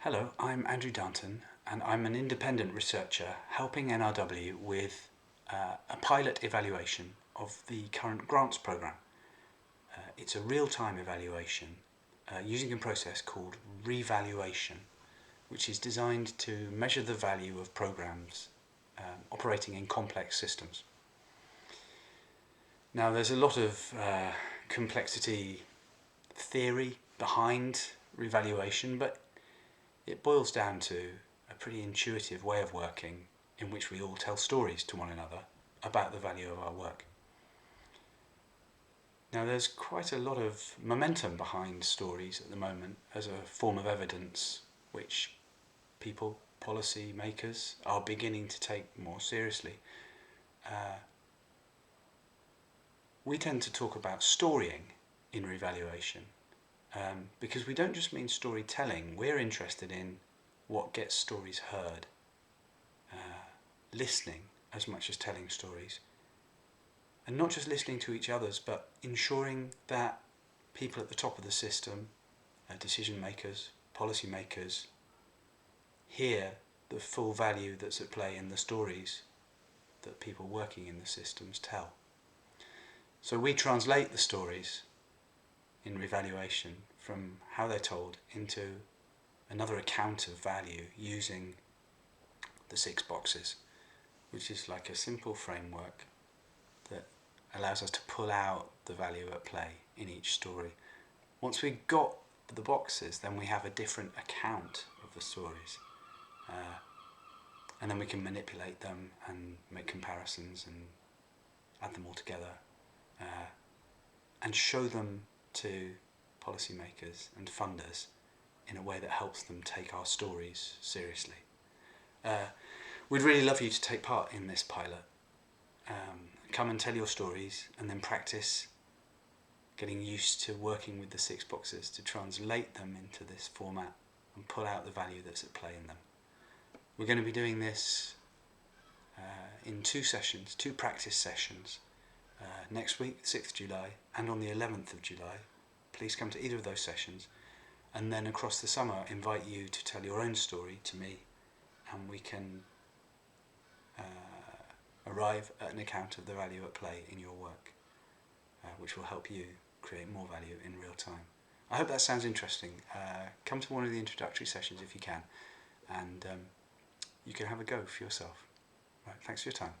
Hello, I'm Andrew Danton and I'm an independent researcher helping NRW with a pilot evaluation of the current grants programme. It's a real-time evaluation using a process called revaluation, which is designed to measure the value of programmes operating in complex systems. Now there's a lot of complexity theory behind revaluation, but it boils down to a pretty intuitive way of working in which we all tell stories to one another about the value of our work. Now there's quite a lot of momentum behind stories at the moment as a form of evidence which people, policy makers, are beginning to take more seriously. We tend to talk about storying in revaluation because we don't just mean storytelling. We're interested in what gets stories heard, listening as much as telling stories, and not just listening to each other's, but ensuring that people at the top of the system, decision makers, policy makers, hear the full value that's at play in the stories that people working in the systems tell. So we translate the stories in revaluation from how they're told into another account of value using the 6 boxes, which is like a simple framework that allows us to pull out the value at play in each story. Once we've got the boxes, then we have a different account of the stories, and then we can manipulate them and make comparisons and add them all together and show them to policymakers and funders in a way that helps them take our stories seriously. We'd really love you to take part in this pilot. Come and tell your stories and then practice getting used to working with the 6 boxes to translate them into this format and pull out the value that's at play in them. We're going to be doing this in 2 sessions, 2 practice sessions, next week, 6th July, and on the 11th of July. Please come to either of those sessions, and then across the summer invite you to tell your own story to me, and we can arrive at an account of the value at play in your work, which will help you create more value in real time. I hope that sounds interesting. Come to one of the introductory sessions if you can, and you can have a go for yourself. Right, thanks for your time.